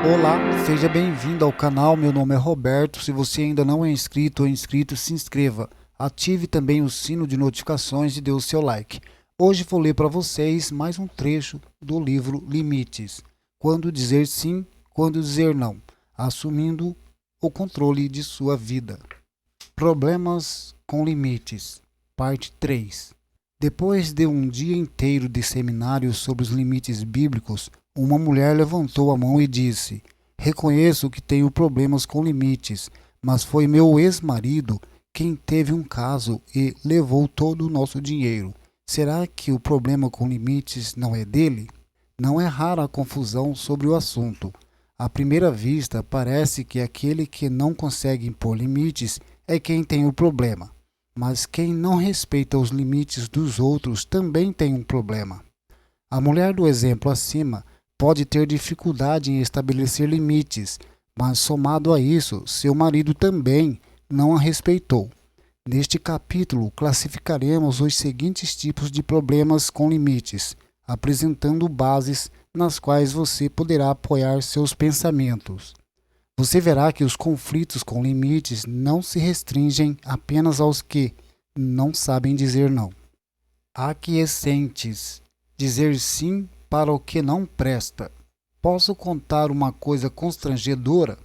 Olá, seja bem-vindo ao canal. Meu nome é Roberto. Se você ainda não é inscrito ou inscrito, se inscreva. Ative também o sino de notificações e dê o seu like. Hoje vou ler para vocês mais um trecho do livro Limites. Quando dizer sim, quando dizer não, assumindo o controle de sua vida. Problemas com limites, parte 3. Depois de um dia inteiro de seminário sobre os limites bíblicos, uma mulher levantou a mão e disse: Reconheço que tenho problemas com limites, mas foi meu ex-marido quem teve um caso e levou todo o nosso dinheiro. Será que o problema com limites não é dele? Não é rara a confusão sobre o assunto. À primeira vista, parece que aquele que não consegue impor limites é quem tem o problema. Mas quem não respeita os limites dos outros também tem um problema. A mulher do exemplo acima pode ter dificuldade em estabelecer limites, mas somado a isso, seu marido também não a respeitou. Neste capítulo, classificaremos os seguintes tipos de problemas com limites, apresentando bases nas quais você poderá apoiar seus pensamentos. Você verá que os conflitos com limites não se restringem apenas aos que não sabem dizer não. Aquiescentes. Dizer sim para o que não presta. Posso contar uma coisa constrangedora?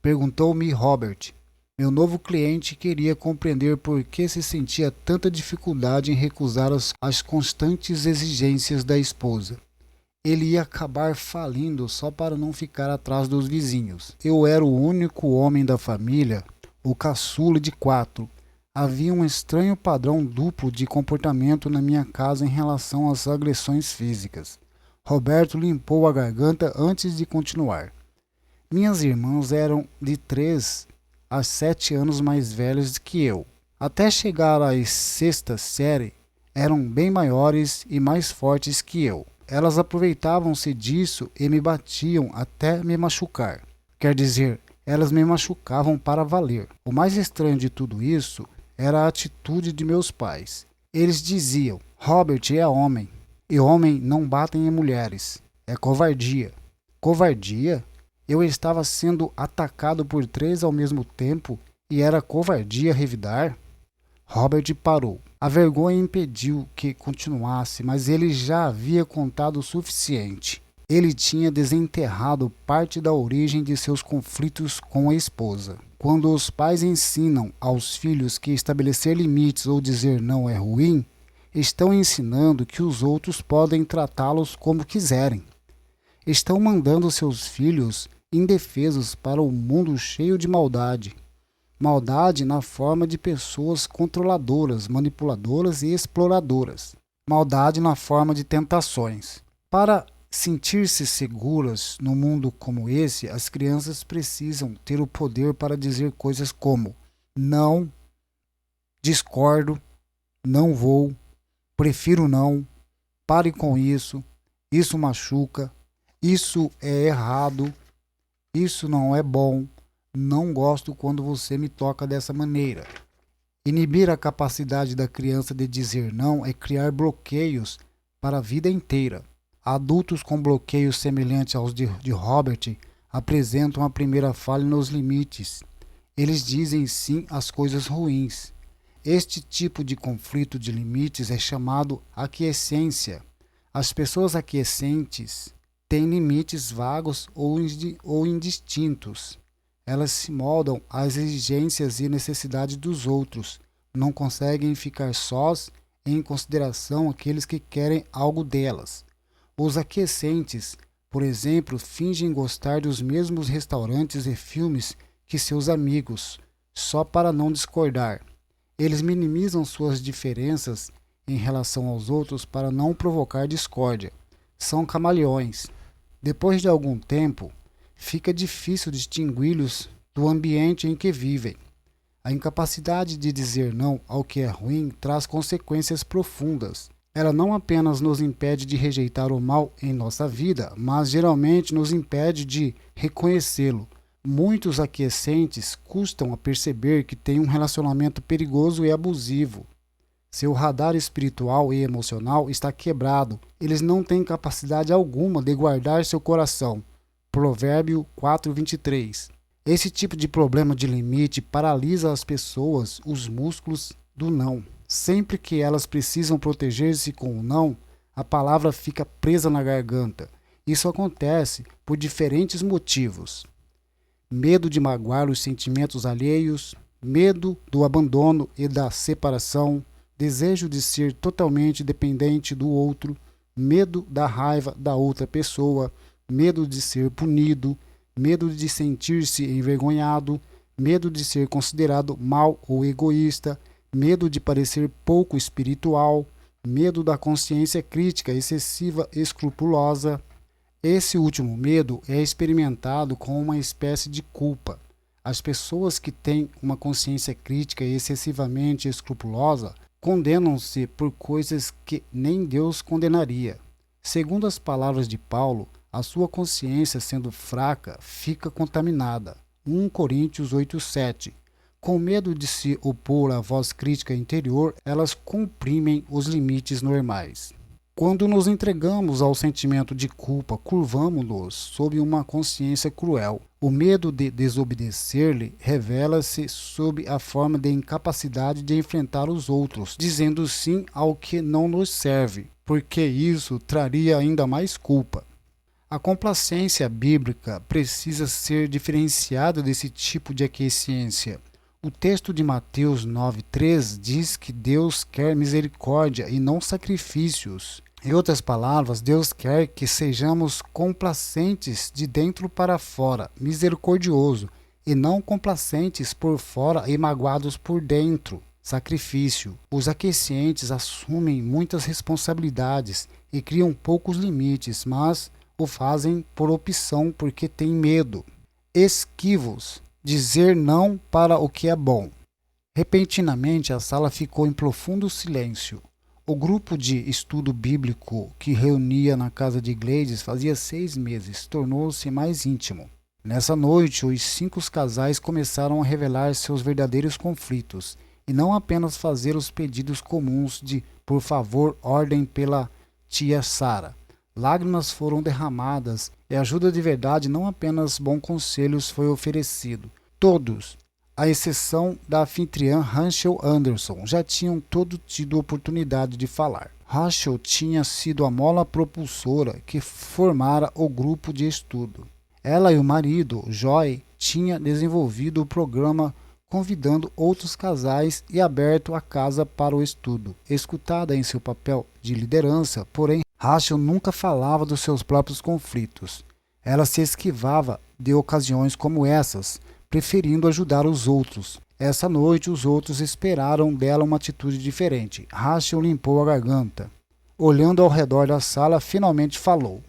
Perguntou-me Robert. Meu novo cliente queria compreender por que se sentia tanta dificuldade em recusar as constantes exigências da esposa. Ele ia acabar falindo só para não ficar atrás dos vizinhos. Eu era o único homem da família, o caçula de 4. Havia um estranho padrão duplo de comportamento na minha casa em relação às agressões físicas. Roberto limpou a garganta antes de continuar. Minhas irmãs eram de 3 a 7 anos mais velhas que eu. Até chegar à sexta série, eram bem maiores e mais fortes que eu. Elas aproveitavam-se disso e me batiam até me machucar. Quer dizer, elas me machucavam para valer. O mais estranho de tudo isso era a atitude de meus pais. Eles diziam: Robert é homem, e homem não batem em mulheres. É covardia. Covardia? Eu estava sendo atacado por 3 ao mesmo tempo e era covardia revidar? Robert parou. A vergonha impediu que continuasse, mas ele já havia contado o suficiente. Ele tinha desenterrado parte da origem de seus conflitos com a esposa. Quando os pais ensinam aos filhos que estabelecer limites ou dizer não é ruim, estão ensinando que os outros podem tratá-los como quiserem. Estão mandando seus filhos indefesos para um mundo cheio de maldade. Maldade na forma de pessoas controladoras, manipuladoras e exploradoras. Maldade na forma de tentações. Para sentir-se seguras num mundo como esse, as crianças precisam ter o poder para dizer coisas como não, discordo, não vou, prefiro não, pare com isso machuca, isso é errado, isso não é bom, não gosto quando você me toca dessa maneira. Inibir a capacidade da criança de dizer não é criar bloqueios para a vida inteira. Adultos com bloqueios semelhantes aos de Robert apresentam a primeira falha nos limites. Eles dizem sim às coisas ruins. Este tipo de conflito de limites é chamado aquiescência. As pessoas aquiescentes têm limites vagos ou indistintos. Elas se moldam às exigências e necessidades dos outros. Não conseguem ficar sós em consideração aqueles que querem algo delas. Os aquiescentes, por exemplo, fingem gostar dos mesmos restaurantes e filmes que seus amigos, só para não discordar. Eles minimizam suas diferenças em relação aos outros para não provocar discórdia. São camaleões. Depois de algum tempo, fica difícil distingui-los do ambiente em que vivem. A incapacidade de dizer não ao que é ruim traz consequências profundas. Ela não apenas nos impede de rejeitar o mal em nossa vida, mas geralmente nos impede de reconhecê-lo. Muitos aquiescentes custam a perceber que têm um relacionamento perigoso e abusivo. Seu radar espiritual e emocional está quebrado. Eles não têm capacidade alguma de guardar seu coração. Provérbio 4:23. Esse tipo de problema de limite paralisa as pessoas, os músculos do não. Sempre que elas precisam proteger-se com o não, a palavra fica presa na garganta. Isso acontece por diferentes motivos. Medo de magoar os sentimentos alheios, medo do abandono e da separação, desejo de ser totalmente dependente do outro, medo da raiva da outra pessoa, medo de ser punido, medo de sentir-se envergonhado, medo de ser considerado mau ou egoísta, medo de parecer pouco espiritual, medo da consciência crítica excessiva e escrupulosa. Esse último medo é experimentado com uma espécie de culpa. As pessoas que têm uma consciência crítica excessivamente escrupulosa condenam-se por coisas que nem Deus condenaria. Segundo as palavras de Paulo, a sua consciência, sendo fraca, fica contaminada. 1 Coríntios 8:7. Com medo de se opor à voz crítica interior, elas comprimem os limites normais. Quando nos entregamos ao sentimento de culpa, curvamo-nos sob uma consciência cruel. O medo de desobedecer-lhe revela-se sob a forma de incapacidade de enfrentar os outros, dizendo sim ao que não nos serve, porque isso traria ainda mais culpa. A complacência bíblica precisa ser diferenciada desse tipo de aquiescência. O texto de Mateus 9:3 diz que Deus quer misericórdia e não sacrifícios. Em outras palavras, Deus quer que sejamos complacentes de dentro para fora, misericordioso, e não complacentes por fora e magoados por dentro, sacrifício. Os aquiescentes assumem muitas responsabilidades e criam poucos limites, mas o fazem por opção porque têm medo. Esquivos. Dizer não para o que é bom. Repentinamente a sala ficou em profundo silêncio. O grupo de estudo bíblico que reunia na casa de Gladys fazia 6 meses tornou-se mais íntimo. Nessa noite, os 5 casais começaram a revelar seus verdadeiros conflitos e não apenas fazer os pedidos comuns de por favor, ordem pela tia Sara. Lágrimas foram derramadas e ajuda de verdade, não apenas bons conselhos, foi oferecido. Todos, à exceção da anfitriã Rachel Anderson, já tinham todos tido oportunidade de falar. Rachel tinha sido a mola propulsora que formara o grupo de estudo. Ela e o marido, Joy, tinham desenvolvido o programa convidando outros casais e aberto a casa para o estudo. Escutada em seu papel de liderança, porém, Rachel nunca falava dos seus próprios conflitos. Ela se esquivava de ocasiões como essas, preferindo ajudar os outros. Essa noite, os outros esperaram dela uma atitude diferente. Rachel limpou a garganta. Olhando ao redor da sala, finalmente falou.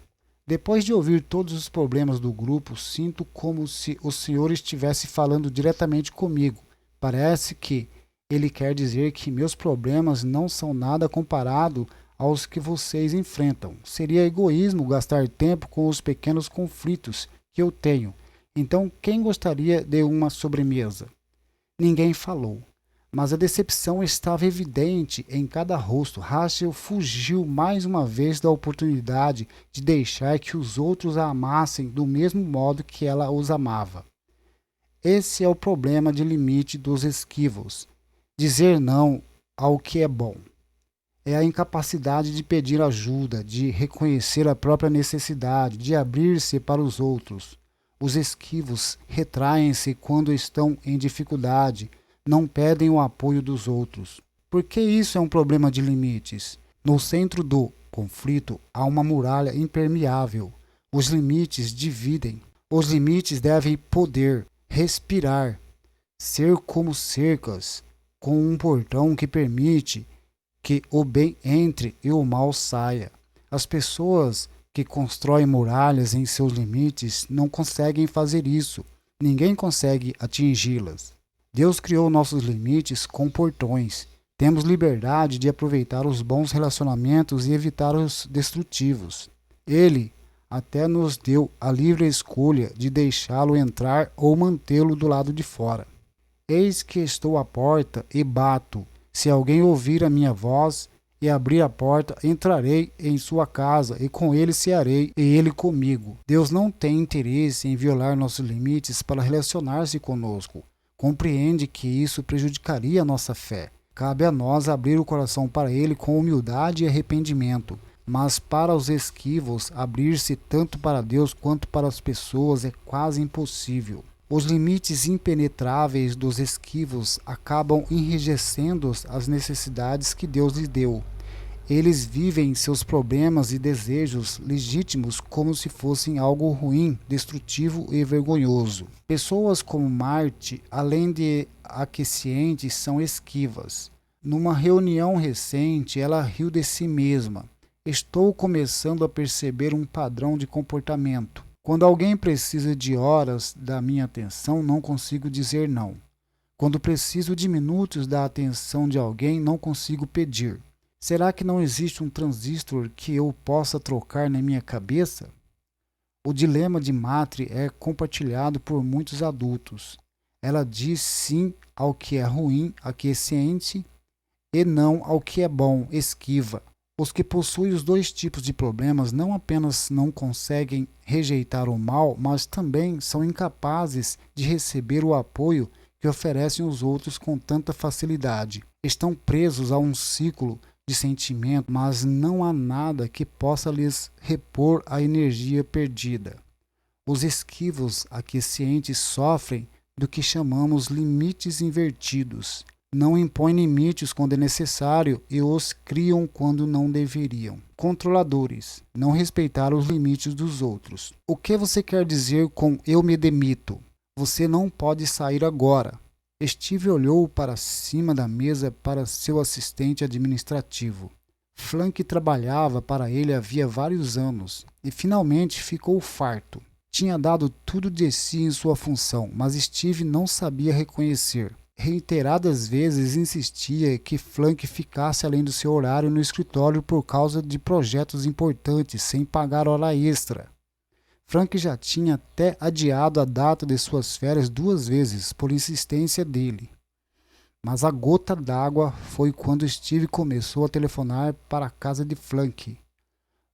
Depois de ouvir todos os problemas do grupo, sinto como se o senhor estivesse falando diretamente comigo. Parece que ele quer dizer que meus problemas não são nada comparado aos que vocês enfrentam. Seria egoísmo gastar tempo com os pequenos conflitos que eu tenho. Então, quem gostaria de uma sobremesa? Ninguém falou, mas a decepção estava evidente em cada rosto. Rachel fugiu mais uma vez da oportunidade de deixar que os outros a amassem do mesmo modo que ela os amava. Esse é o problema de limite dos esquivos. Dizer não ao que é bom. É a incapacidade de pedir ajuda, de reconhecer a própria necessidade, de abrir-se para os outros. Os esquivos retraem-se quando estão em dificuldade, não pedem o apoio dos outros. Por que isso é um problema de limites? No centro do conflito há uma muralha impermeável. Os limites dividem. Os limites devem poder, respirar, ser como cercas, com um portão que permite que o bem entre e o mal saia. As pessoas que constroem muralhas em seus limites não conseguem fazer isso. Ninguém consegue atingi-las. Deus criou nossos limites com portões. Temos liberdade de aproveitar os bons relacionamentos e evitar os destrutivos. Ele até nos deu a livre escolha de deixá-lo entrar ou mantê-lo do lado de fora. Eis que estou à porta e bato. Se alguém ouvir a minha voz e abrir a porta, entrarei em sua casa e com ele cearei e ele comigo. Deus não tem interesse em violar nossos limites para relacionar-se conosco. Compreende que isso prejudicaria a nossa fé. Cabe a nós abrir o coração para ele com humildade e arrependimento. Mas para os esquivos, abrir-se tanto para Deus quanto para as pessoas é quase impossível. Os limites impenetráveis dos esquivos acabam enrijecendo as necessidades que Deus lhes deu. Eles vivem seus problemas e desejos legítimos como se fossem algo ruim, destrutivo e vergonhoso. Pessoas como Marte, além de aquiescentes, são esquivas. Numa reunião recente, ela riu de si mesma. Estou começando a perceber um padrão de comportamento. Quando alguém precisa de horas da minha atenção, não consigo dizer não. Quando preciso de minutos da atenção de alguém, não consigo pedir. Será que não existe um transistor que eu possa trocar na minha cabeça? O dilema de Matre é compartilhado por muitos adultos. Ela diz sim ao que é ruim, aquiescente, e não ao que é bom, esquiva. Os que possuem os dois tipos de problemas não apenas não conseguem rejeitar o mal, mas também são incapazes de receber o apoio que oferecem os outros com tanta facilidade. Estão presos a um ciclo de sentimento, mas não há nada que possa lhes repor a energia perdida. Os esquivos aquiescentes sofrem do que chamamos limites invertidos. Não impõem limites quando é necessário e os criam quando não deveriam. Controladores. Não respeitar os limites dos outros. O que você quer dizer com eu me demito? Você não pode sair agora. Steve olhou para cima da mesa para seu assistente administrativo. Flunk trabalhava para ele havia vários anos e finalmente ficou farto. Tinha dado tudo de si em sua função, mas Steve não sabia reconhecer. Reiteradas vezes insistia que Flunk ficasse além do seu horário no escritório por causa de projetos importantes, sem pagar hora extra. Frank já tinha até adiado a data de suas férias 2 vezes, por insistência dele. Mas a gota d'água foi quando Steve começou a telefonar para a casa de Flunk.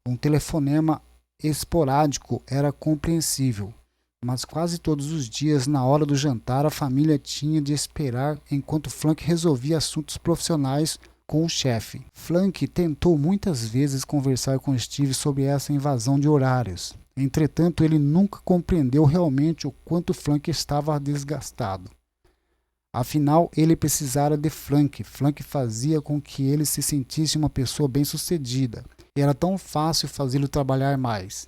Um telefonema esporádico era compreensível, mas quase todos os dias, na hora do jantar, a família tinha de esperar enquanto Flunk resolvia assuntos profissionais com o chefe. Flunk tentou muitas vezes conversar com Steve sobre essa invasão de horários. Entretanto, ele nunca compreendeu realmente o quanto Flunk estava desgastado. Afinal, ele precisara de Flunk. Flunk fazia com que ele se sentisse uma pessoa bem-sucedida. Era tão fácil fazê-lo trabalhar mais.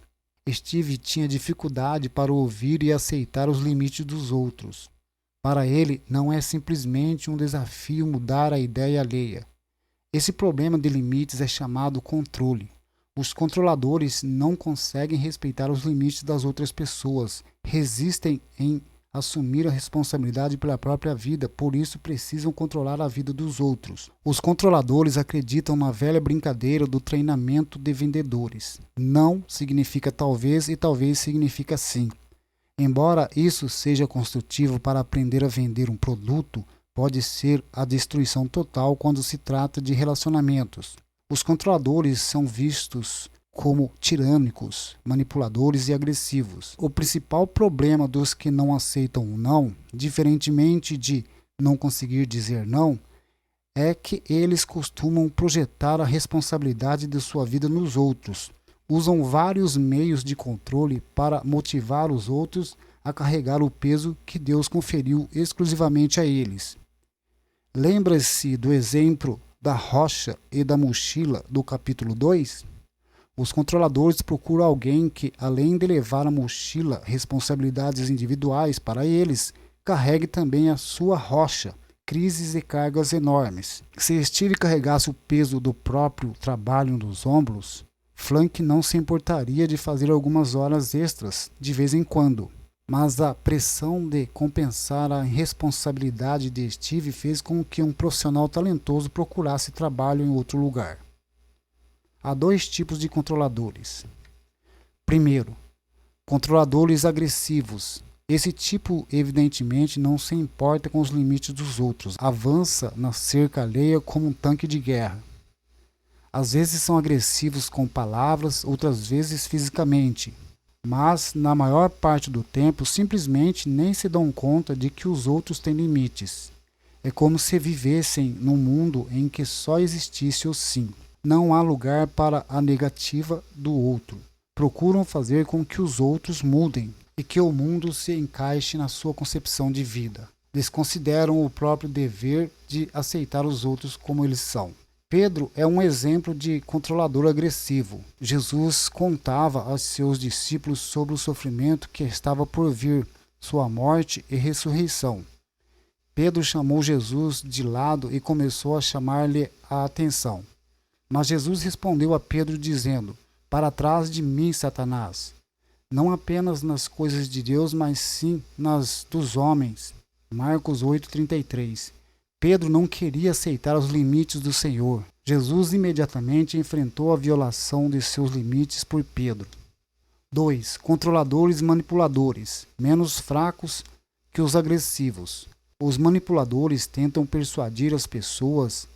Steve tinha dificuldade para ouvir e aceitar os limites dos outros. Para ele, não é simplesmente um desafio mudar a ideia alheia. Esse problema de limites é chamado controle. Os controladores não conseguem respeitar os limites das outras pessoas, resistem em assumir a responsabilidade pela própria vida, por isso precisam controlar a vida dos outros. Os controladores acreditam na velha brincadeira do treinamento de vendedores. Não significa talvez e talvez significa sim. Embora isso seja construtivo para aprender a vender um produto, pode ser a destruição total quando se trata de relacionamentos. Os controladores são vistos como tirânicos, manipuladores e agressivos. O principal problema dos que não aceitam o não, diferentemente de não conseguir dizer não, é que eles costumam projetar a responsabilidade de sua vida nos outros. Usam vários meios de controle para motivar os outros a carregar o peso que Deus conferiu exclusivamente a eles. Lembra-se do exemplo da rocha e da mochila do capítulo 2? Os controladores procuram alguém que, além de levar a mochila responsabilidades individuais para eles, carregue também a sua rocha, crises e cargas enormes. Se Steve carregasse o peso do próprio trabalho nos ombros, Flunk não se importaria de fazer algumas horas extras de vez em quando. Mas a pressão de compensar a irresponsabilidade de Steve fez com que um profissional talentoso procurasse trabalho em outro lugar. Há 2 tipos de controladores. Primeiro, controladores agressivos. Esse tipo, evidentemente, não se importa com os limites dos outros. Avança na cerca alheia como um tanque de guerra. Às vezes são agressivos com palavras, outras vezes fisicamente, mas na maior parte do tempo simplesmente nem se dão conta de que os outros têm limites. É como se vivessem num mundo em que só existisse o sim. Não há lugar para a negativa do outro. Procuram fazer com que os outros mudem e que o mundo se encaixe na sua concepção de vida. Desconsideram o próprio dever de aceitar os outros como eles são. Pedro é um exemplo de controlador agressivo. Jesus contava aos seus discípulos sobre o sofrimento que estava por vir, sua morte e ressurreição. Pedro chamou Jesus de lado e começou a chamar-lhe a atenção. Mas Jesus respondeu a Pedro dizendo: "Para trás de mim, Satanás, não apenas nas coisas de Deus, mas sim nas dos homens." Marcos 8:33. Pedro não queria aceitar os limites do Senhor. Jesus imediatamente enfrentou a violação de seus limites por Pedro. 2. Controladores e manipuladores, menos fracos que os agressivos. Os manipuladores tentam persuadir as pessoas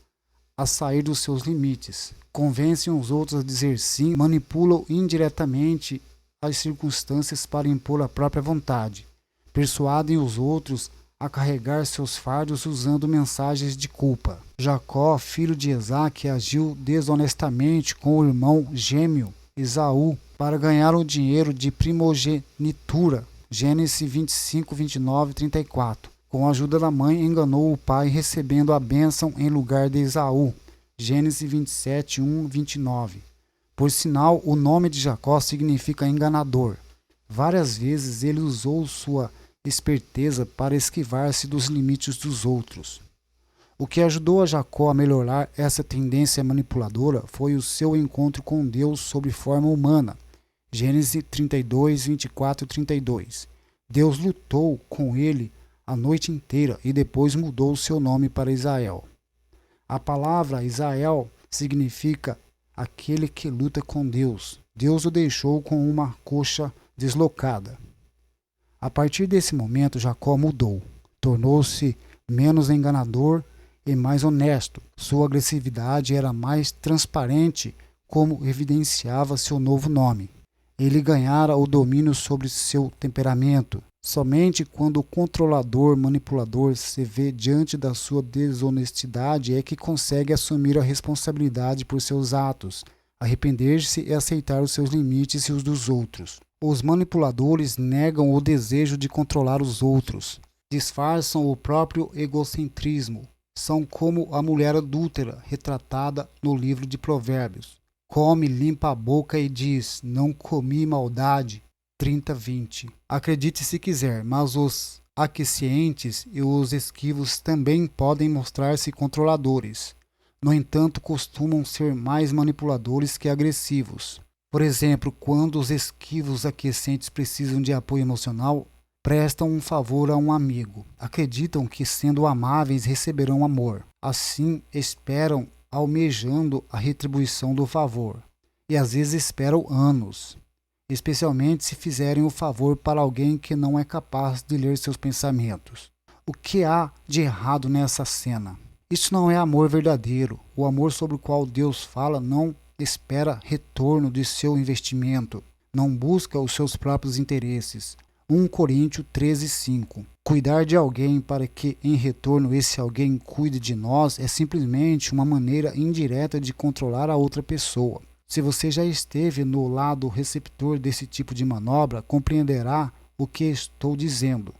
a sair dos seus limites, convencem os outros a dizer sim, manipulam indiretamente as circunstâncias para impor a própria vontade, persuadem os outros a carregar seus fardos usando mensagens de culpa. Jacó, filho de Esaque, agiu desonestamente com o irmão gêmeo Esaú para ganhar o dinheiro de primogenitura. Gênesis 25, 29 e 34. Com a ajuda da mãe, enganou o pai, recebendo a bênção em lugar de Esaú. Gênesis 27, 1, 29. Por sinal, o nome de Jacó significa enganador. Várias vezes ele usou sua esperteza para esquivar-se dos limites dos outros. O que ajudou a Jacó a melhorar essa tendência manipuladora foi o seu encontro com Deus sob forma humana. Gênesis 32, 24 e 32. Deus lutou com ele a noite inteira e depois mudou seu nome para Israel. A palavra Israel significa aquele que luta com Deus. Deus o deixou com uma coxa deslocada. A partir desse momento, Jacó mudou. Tornou-se menos enganador e mais honesto. Sua agressividade era mais transparente, como evidenciava seu novo nome. Ele ganhara o domínio sobre seu temperamento. Somente quando o controlador manipulador se vê diante da sua desonestidade é que consegue assumir a responsabilidade por seus atos, arrepender-se e aceitar os seus limites e os dos outros. Os manipuladores negam o desejo de controlar os outros, disfarçam o próprio egocentrismo. São como a mulher adúltera retratada no livro de Provérbios. Come, limpa a boca e diz: "Não comi maldade." 30:20. Acredite se quiser, mas os aquiescentes e os esquivos também podem mostrar-se controladores. No entanto, costumam ser mais manipuladores que agressivos. Por exemplo, quando os esquivos aquiescentes precisam de apoio emocional, prestam um favor a um amigo. Acreditam que, sendo amáveis, receberão amor. Assim, esperam almejando a retribuição do favor. E às vezes esperam anos, especialmente se fizerem o favor para alguém que não é capaz de ler seus pensamentos. O que há de errado nessa cena? Isso não é amor verdadeiro. O amor sobre o qual Deus fala não espera retorno de seu investimento, não busca os seus próprios interesses. 1 Coríntios 13:5. Cuidar de alguém para que em retorno esse alguém cuide de nós é simplesmente uma maneira indireta de controlar a outra pessoa. Se você já esteve no lado receptor desse tipo de manobra, compreenderá o que estou dizendo.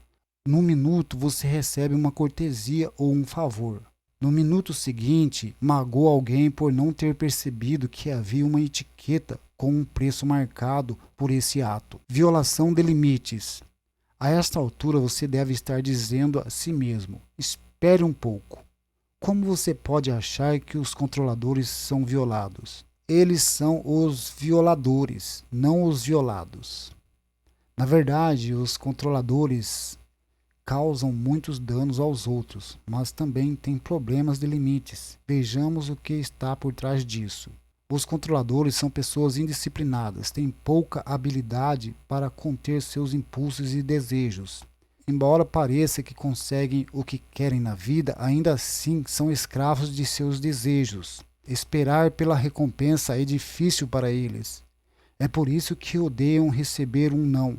Num minuto você recebe uma cortesia ou um favor. No minuto seguinte, magoa alguém por não ter percebido que havia uma etiqueta com um preço marcado por esse ato. Violação de limites. A esta altura você deve estar dizendo a si mesmo: espere um pouco. Como você pode achar que os controladores são violados? Eles são os violadores, não os violados. Na verdade, os controladores causam muitos danos aos outros, mas também têm problemas de limites. Vejamos o que está por trás disso. Os controladores são pessoas indisciplinadas, têm pouca habilidade para conter seus impulsos e desejos. Embora pareça que conseguem o que querem na vida, ainda assim são escravos de seus desejos. Esperar pela recompensa é difícil para eles. É por isso que odeiam receber um não.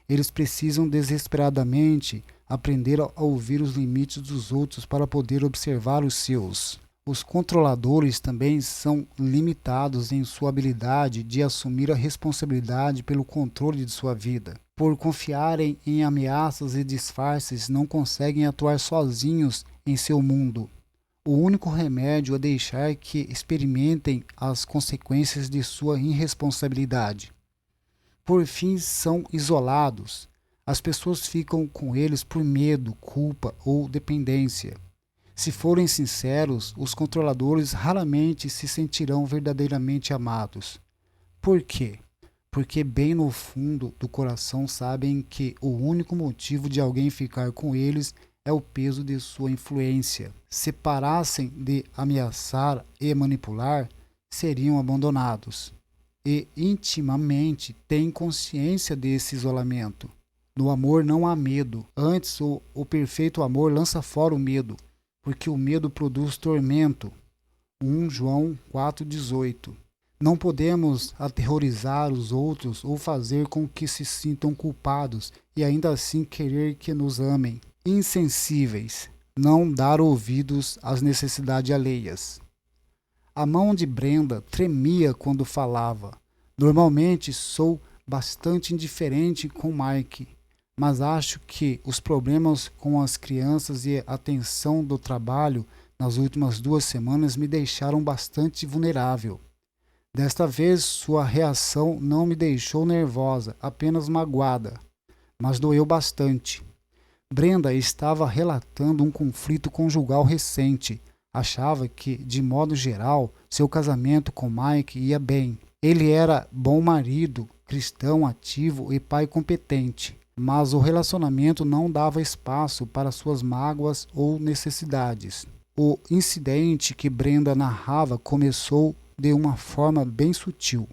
Eles precisam desesperadamente aprender a ouvir os limites dos outros para poder observar os seus. Os controladores também são limitados em sua habilidade de assumir a responsabilidade pelo controle de sua vida. Por confiarem em ameaças e disfarces, não conseguem atuar sozinhos em seu mundo. O único remédio é deixar que experimentem as consequências de sua irresponsabilidade. Por fim, são isolados. As pessoas ficam com eles por medo, culpa ou dependência. Se forem sinceros, os controladores raramente se sentirão verdadeiramente amados. Por quê? Porque bem no fundo do coração sabem que o único motivo de alguém ficar com eles é o peso de sua influência. Se parassem de ameaçar e manipular, seriam abandonados. E intimamente têm consciência desse isolamento. No amor não há medo. Antes, o perfeito amor lança fora o medo, porque o medo produz tormento. 1 João 4,18. Não podemos aterrorizar os outros ou fazer com que se sintam culpados e ainda assim querer que nos amem. Insensíveis. Não dar ouvidos às necessidades alheias. A mão de Brenda tremia quando falava. Normalmente sou bastante indiferente com Mike, mas acho que os problemas com as crianças e a tensão do trabalho nas últimas 2 semanas me deixaram bastante vulnerável. Desta vez, sua reação não me deixou nervosa, apenas magoada, mas doeu bastante. Brenda estava relatando um conflito conjugal recente. Achava que, de modo geral, seu casamento com Mike ia bem. Ele era bom marido, cristão ativo e pai competente, mas o relacionamento não dava espaço para suas mágoas ou necessidades. O incidente que Brenda narrava começou de uma forma bem sutil.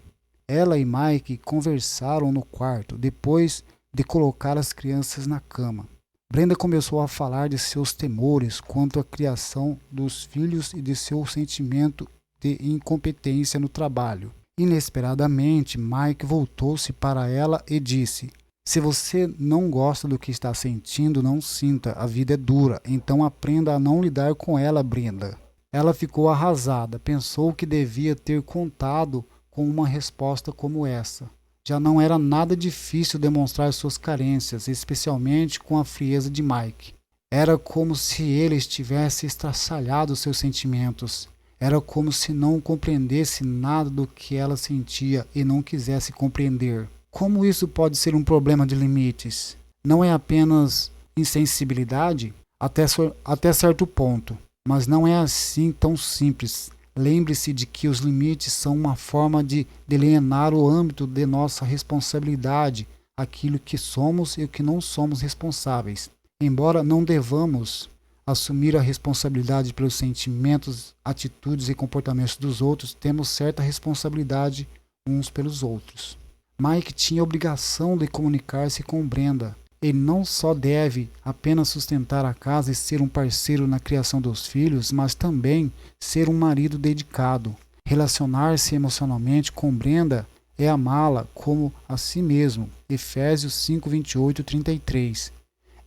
Ela e Mike conversaram no quarto depois de colocar as crianças na cama. Brenda começou a falar de seus temores quanto à criação dos filhos e de seu sentimento de incompetência no trabalho. Inesperadamente, Mike voltou-se para ela e disse: "Se você não gosta do que está sentindo, não sinta. A vida é dura, então aprenda a não lidar com ela, Brenda." Ela ficou arrasada, pensou que devia ter contado com uma resposta como essa. Já não era nada difícil demonstrar suas carências, especialmente com a frieza de Mike. Era como se ele estivesse estraçalhado seus sentimentos. Era como se não compreendesse nada do que ela sentia e não quisesse compreender. Como isso pode ser um problema de limites? Não é apenas insensibilidade? Até certo ponto. Mas não é assim tão simples. Lembre-se de que os limites são uma forma de delinear o âmbito de nossa responsabilidade, aquilo que somos e o que não somos responsáveis. Embora não devamos assumir a responsabilidade pelos sentimentos, atitudes e comportamentos dos outros, temos certa responsabilidade uns pelos outros. Mike tinha a obrigação de comunicar-se com Brenda. Ele não só deve apenas sustentar a casa e ser um parceiro na criação dos filhos, mas também ser um marido dedicado. Relacionar-se emocionalmente com Brenda é amá-la como a si mesmo. Efésios 5:28-33.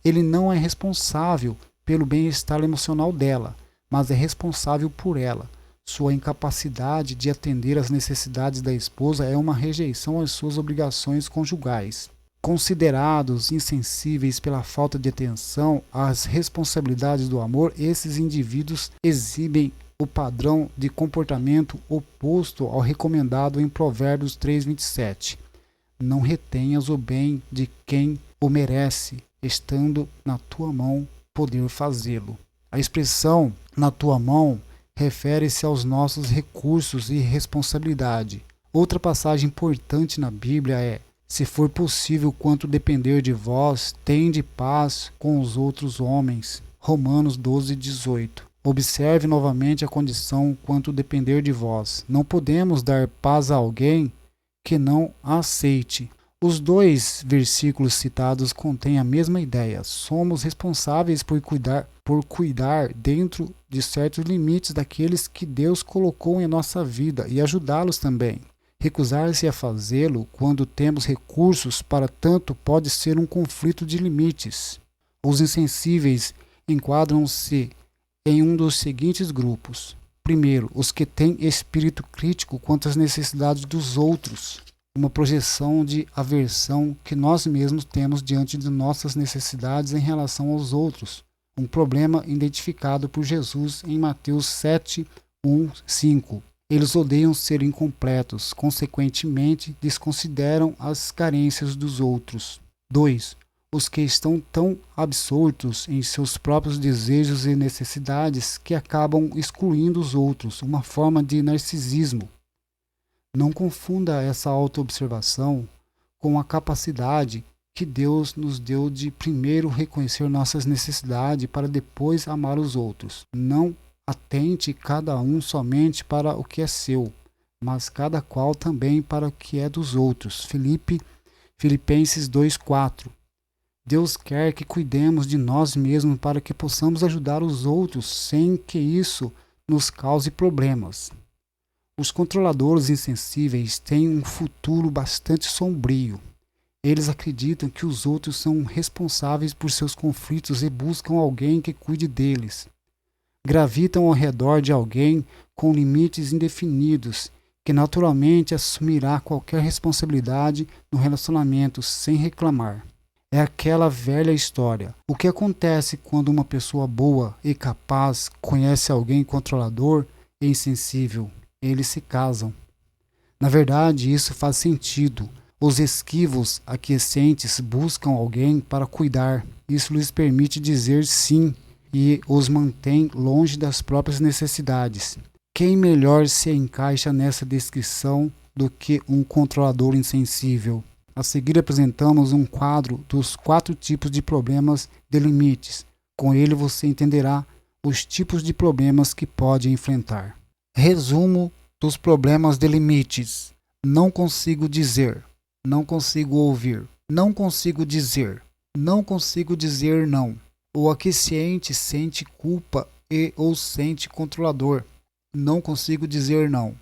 Ele não é responsável pelo bem-estar emocional dela, mas é responsável por ela. Sua incapacidade de atender às necessidades da esposa é uma rejeição às suas obrigações conjugais. Considerados insensíveis pela falta de atenção às responsabilidades do amor, esses indivíduos exibem o padrão de comportamento oposto ao recomendado em Provérbios 3:27. Não retenhas o bem de quem o merece, estando na tua mão poder fazê-lo. A expressão "na tua mão" refere-se aos nossos recursos e responsabilidade. Outra passagem importante na Bíblia é: "Se for possível, quanto depender de vós, tende paz com os outros homens." Romanos 12:18. Observe novamente a condição "quanto depender de vós." Não podemos dar paz a alguém que não a aceite. Os 2 versículos citados contêm a mesma ideia. Somos responsáveis por cuidar dentro de certos limites daqueles que Deus colocou em nossa vida e ajudá-los também. Recusar-se a fazê-lo quando temos recursos para tanto pode ser um conflito de limites. Os insensíveis enquadram-se em um dos seguintes grupos. Primeiro, os que têm espírito crítico quanto às necessidades dos outros, uma projeção de aversão que nós mesmos temos diante de nossas necessidades em relação aos outros, um problema identificado por Jesus em Mateus 7, 1, 5. Eles odeiam ser incompletos, consequentemente desconsideram as carências dos outros. 2. Os que estão tão absortos em seus próprios desejos e necessidades que acabam excluindo os outros, uma forma de narcisismo. Não confunda essa autoobservação com a capacidade que Deus nos deu de primeiro reconhecer nossas necessidades para depois amar os outros. Não atente cada um somente para o que é seu, mas cada qual também para o que é dos outros. Filipenses 2:4. Deus quer que cuidemos de nós mesmos para que possamos ajudar os outros sem que isso nos cause problemas. Os controladores insensíveis têm um futuro bastante sombrio. Eles acreditam que os outros são responsáveis por seus conflitos e buscam alguém que cuide deles. Gravitam ao redor de alguém com limites indefinidos, que naturalmente assumirá qualquer responsabilidade no relacionamento sem reclamar. É aquela velha história. O que acontece quando uma pessoa boa e capaz conhece alguém controlador e insensível? Eles se casam. Na verdade, isso faz sentido. Os esquivos aquiescentes buscam alguém para cuidar. Isso lhes permite dizer sim e os mantém longe das próprias necessidades. Quem melhor se encaixa nessa descrição do que um controlador insensível? A seguir apresentamos um quadro dos 4 tipos de problemas de limites. Com ele você entenderá os tipos de problemas que pode enfrentar. Resumo dos problemas de limites. Não consigo dizer. Não consigo ouvir. Não consigo dizer. Não consigo dizer não. O aquiescente sente culpa e ou sente controlador. Não consigo dizer não.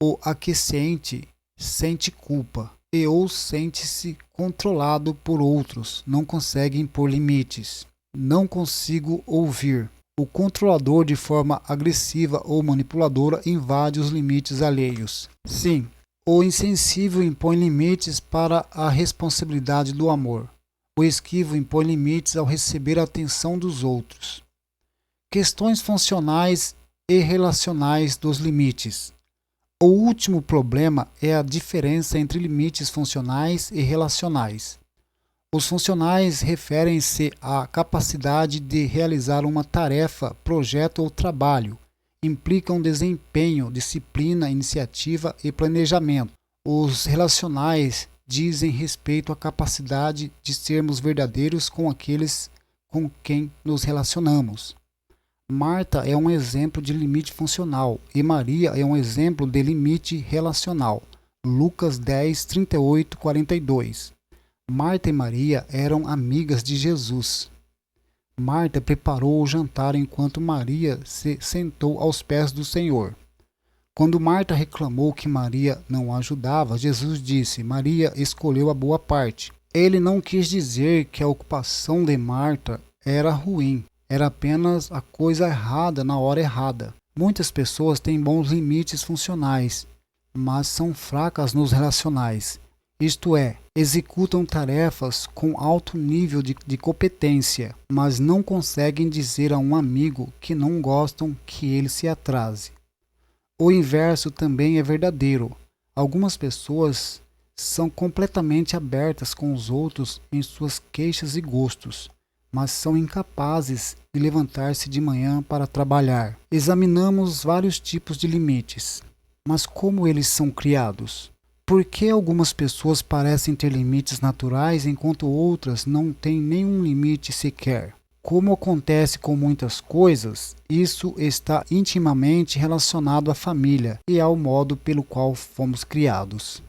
O aquiescente sente culpa e ou sente-se controlado por outros. Não consegue impor limites. Não consigo ouvir. O controlador, de forma agressiva ou manipuladora, invade os limites alheios. Sim, o insensível impõe limites para a responsabilidade do amor. O esquivo impõe limites ao receber a atenção dos outros. Questões funcionais e relacionais dos limites. O último problema é a diferença entre limites funcionais e relacionais. Os funcionais referem-se à capacidade de realizar uma tarefa, projeto ou trabalho. Implicam desempenho, disciplina, iniciativa e planejamento. Os relacionais dizem respeito à capacidade de sermos verdadeiros com aqueles com quem nos relacionamos. Marta é um exemplo de limite funcional e Maria é um exemplo de limite relacional. Lucas 10, 38, 42. Marta e Maria eram amigas de Jesus. Marta preparou o jantar enquanto Maria se sentou aos pés do Senhor. Quando Marta reclamou que Maria não a ajudava, Jesus disse: Maria escolheu a boa parte. Ele não quis dizer que a ocupação de Marta era ruim. Era apenas a coisa errada na hora errada. Muitas pessoas têm bons limites funcionais, mas são fracas nos relacionais. Isto é, executam tarefas com alto nível de competência, mas não conseguem dizer a um amigo que não gostam que ele se atrase. O inverso também é verdadeiro. Algumas pessoas são completamente abertas com os outros em suas queixas e gostos, mas são incapazes de levantar-se de manhã para trabalhar. Examinamos vários tipos de limites, mas como eles são criados? Por que algumas pessoas parecem ter limites naturais enquanto outras não têm nenhum limite sequer? Como acontece com muitas coisas, isso está intimamente relacionado à família e ao modo pelo qual fomos criados.